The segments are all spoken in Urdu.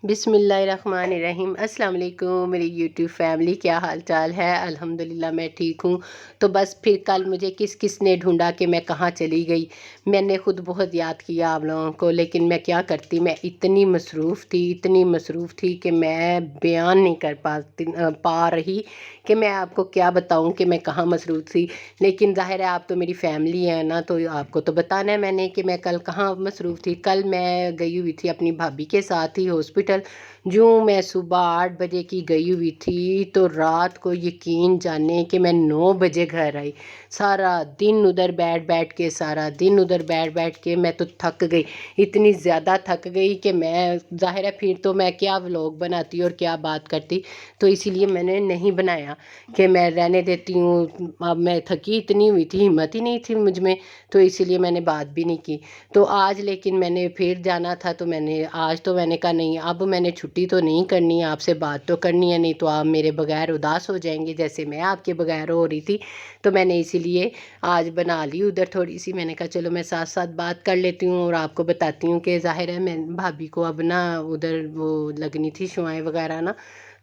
بسم اللہ الرحمن الرحیم۔ السلام علیکم میری یوٹیوب فیملی، کیا حال چال ہے؟ الحمدللہ میں ٹھیک ہوں۔ تو بس پھر کل مجھے کس نے ڈھونڈا کہ میں کہاں چلی گئی۔ میں نے خود بہت یاد کیا آپ لوگوں کو، لیکن میں کیا کرتی، میں اتنی مصروف تھی کہ میں بیان نہیں کر پا رہی کہ میں آپ کو کیا بتاؤں کہ میں کہاں مصروف تھی۔ لیکن ظاہر ہے آپ تو میری فیملی ہے نا، تو آپ کو تو بتانا ہے میں نے کہ میں کل کہاں مصروف تھی۔ کل میں گئی ہوئی تھی اپنی بھابھی کے ساتھ ہی ہاسپٹل۔ جو میں صبح 8 بجے کی گئی ہوئی تھی تو رات کو یقین جانے کہ میں 9 بجے گھر آئی۔ سارا دن ادھر بیٹھ کے میں تو تھک گئی، اتنی زیادہ تھک گئی کہ میں ظاہر ہے پھر تو میں کیا ولاگ بناتی اور کیا بات کرتی، تو اسی لیے میں نے نہیں بنایا کہ میں رہنے دیتی ہوں۔ اب میں تھکی اتنی ہوئی تھی، ہمت ہی نہیں تھی مجھ میں، تو اسی لیے میں نے بات بھی نہیں کی۔ تو آج لیکن میں نے پھر جانا تھا، تو آج تو میں نے کہا نہیں، اب میں نے چھٹی تو نہیں کرنی ہے، آپ سے بات تو کرنی ہے، نہیں تو آپ میرے بغیر اداس ہو جائیں گے جیسے میں آپ کے بغیر ہو رہی تھی۔ تو میں نے اسی لیے آج بنا لی ادھر تھوڑی سی، میں نے کہا چلو میں ساتھ ساتھ بات کر لیتی ہوں اور آپ کو بتاتی ہوں کہ ظاہر ہے میں بھابھی کو اب نا ادھر وہ لگنی تھی شوائیں وغیرہ نا،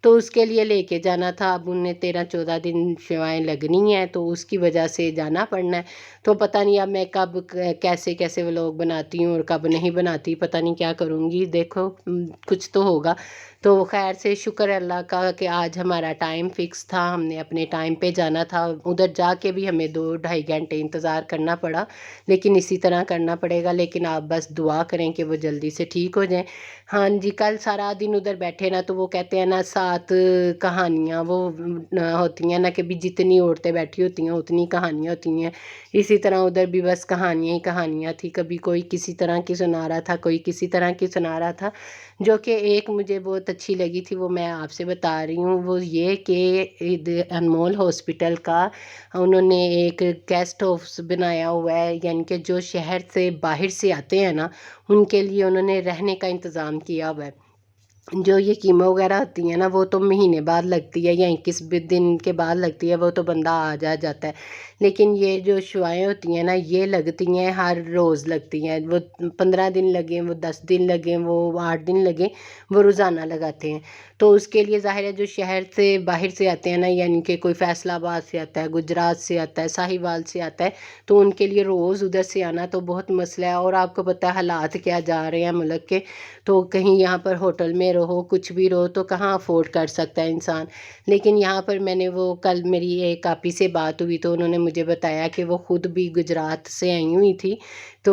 تو اس کے لیے لے کے جانا تھا۔ اب انہیں 13-14 دن شوائیں لگنی ہیں، تو اس کی وجہ سے جانا پڑنا ہے۔ تو پتہ نہیں اب میں کب کیسے ولاگ بناتی ہوں اور کب نہیں بناتی، پتہ نہیں کیا کروں گی، دیکھو کچھ تو ہوگا۔ تو خیر سے شکر اللہ کا کہ آج ہمارا ٹائم فکس تھا، ہم نے اپنے ٹائم پہ جانا تھا۔ ادھر جا کے بھی ہمیں 2-2.5 گھنٹے انتظار کرنا پڑا، لیکن اسی طرح کرنا پڑے گا۔ لیکن آپ بس دعا کریں کہ وہ جلدی سے ٹھیک ہو جائیں۔ ہاں جی، کل سارا دن ادھر بیٹھے نا، تو وہ کہتے ہیں نا 7 کہانیاں وہ ہوتی ہیں نا، کہ بھی جتنی عورتیں بیٹھی ہوتی ہیں اتنی کہانیاں ہوتی ہیں۔ اسی طرح ادھر بھی بس کہانیاں ہی کہانیاں تھی، کبھی کوئی کسی طرح کی سنا رہا تھا، کوئی کسی طرح کی سنا رہا تھا۔ جو کہ ایک مجھے بہت اچھی لگی تھی، وہ میں آپ سے بتا رہی ہوں، وہ یہ کہ انمول ہاسپٹل کا انہوں نے ایک گیسٹ ہاؤس بنایا ہوا ہے، یعنی کہ جو شہر سے باہر سے آتے ہیں نا، ان کے لیے انہوں نے رہنے کا انتظام کیا ہوا ہے۔ جو یہ کیمو وغیرہ ہوتی ہیں نا، وہ تو مہینے بعد لگتی ہے یا 21 دن کے بعد لگتی ہے، وہ تو بندہ آ جاتا ہے۔ لیکن یہ جو شوائیں ہوتی ہیں نا، یہ لگتی ہیں ہر روز لگتی ہیں، وہ 15 دن لگیں، وہ 10 دن لگیں، وہ 8 دن لگیں، وہ روزانہ لگاتے ہیں۔ تو اس کے لیے ظاہر ہے جو شہر سے باہر سے آتے ہیں نا، یعنی کہ کوئی فیصل آباد سے آتا ہے، گجرات سے آتا ہے، ساہیوال سے آتا ہے، تو ان کے لیے روز ادھر سے آنا تو بہت مسئلہ ہے۔ اور آپ کو پتہ ہے حالات کیا جا رہے ہیں ملک کے، تو کہیں یہاں پر ہوٹل میں رہو، کچھ بھی رہو، تو کہاں افورڈ کر سکتا ہے انسان۔ لیکن یہاں پر میں نے وہ کل میری ایک آپی سے بات ہوئی، تو انہوں نے مجھے بتایا کہ وہ خود بھی گجرات سے آئی ہوئی تھی، تو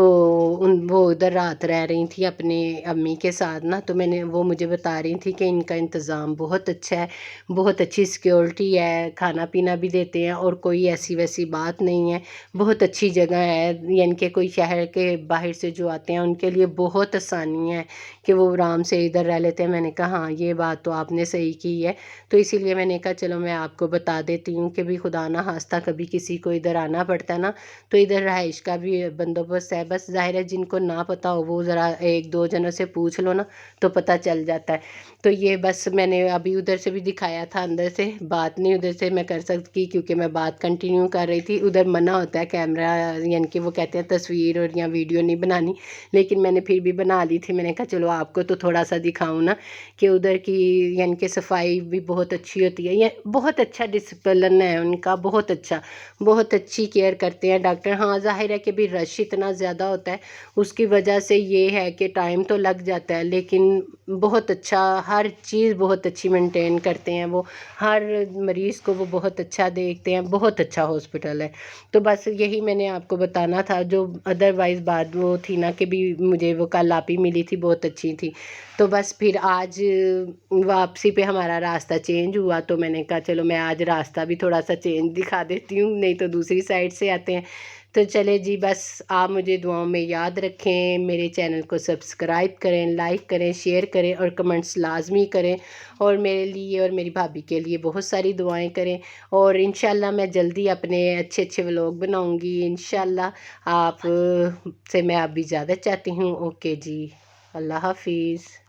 وہ ادھر رات رہ رہی تھی اپنے امی کے ساتھ نا، تو وہ مجھے بتا رہی تھی کہ ان کا انتظام بہت اچھا ہے، بہت اچھی سیکیورٹی ہے، کھانا پینا بھی دیتے ہیں، اور کوئی ایسی ویسی بات نہیں ہے، بہت اچھی جگہ ہے۔ یعنی کہ کوئی شہر کے باہر سے جو آتے ہیں ان کے لیے بہت آسانی ہے کہ وہ آرام سے ادھر رہ لیتے ہیں۔ میں نے کہا ہاں یہ بات تو آپ نے صحیح کی ہے، تو اسی لیے میں نے کہا چلو میں آپ کو بتا دیتی ہوں کہ بھی خدا نہ خواستہ کبھی کسی کو ادھر آنا پڑتا ہے نا، تو ادھر رہائش کا بھی بندوبست ہے۔ بس ظاہر ہے جن کو نہ پتہ ہو وہ ذرا 1-2 جنوں سے پوچھ لو نا، تو پتہ چل جاتا ہے۔ تو یہ بس میں نے ابھی ادھر سے بھی دکھایا تھا، اندر سے بات نہیں ادھر سے میں کر سکتی کیونکہ میں بات کنٹینیو کر رہی تھی۔ ادھر منع ہوتا ہے کیمرہ، یعنی کہ وہ کہتے ہیں تصویر اور یا ویڈیو نہیں بنانی، لیکن میں نے پھر بھی بنا لی تھی۔ میں نے کہا چلو آپ کو تو تھوڑا سا دکھاؤں نا کہ ادھر کی یعنی کہ صفائی بھی بہت اچھی ہوتی ہے، یہ بہت اچھا ڈسپلن ہے ان کا، بہت اچھی کیئر کرتے ہیں ڈاکٹر۔ ہاں ظاہر ہے کہ بھی رش اتنا زیادہ ہوتا ہے، اس کی وجہ سے یہ ہے کہ ٹائم تو لگ جاتا ہے، لیکن بہت اچھا، ہر چیز بہت اچھی مینٹین کرتے ہیں وہ، ہر مریض کو وہ بہت اچھا دیکھتے ہیں، بہت اچھا ہاسپٹل ہے۔ تو بس یہی میں نے آپ کو بتانا تھا، جو ادروائز بات وہ تھی نا کہ بھی مجھے وہ کل آپی ملی تھی بہت اچھی تھی۔ تو بس پھر آج واپسی پہ ہمارا راستہ چینج ہوا، تو میں نے کہا چلو میں آج راستہ بھی تھوڑا سا چینج دکھا دیتی ہوں، نہیں تو دوسری سائڈ سے آتے ہیں۔ تو چلے جی، بس آپ مجھے دعاؤں میں یاد رکھیں، میرے چینل کو سبسکرائب کریں، لائک کریں، شیئر کریں اور کمنٹس لازمی کریں، اور میرے لیے اور میری بھابھی کے لیے بہت ساری دعائیں کریں۔ اور انشاءاللہ میں جلدی اپنے اچھے ولاگ بناؤں گی انشاءاللہ۔ آپ سے میں اب اجازت چاہتی ہوں۔ اوکے جی، اللہ حافظ۔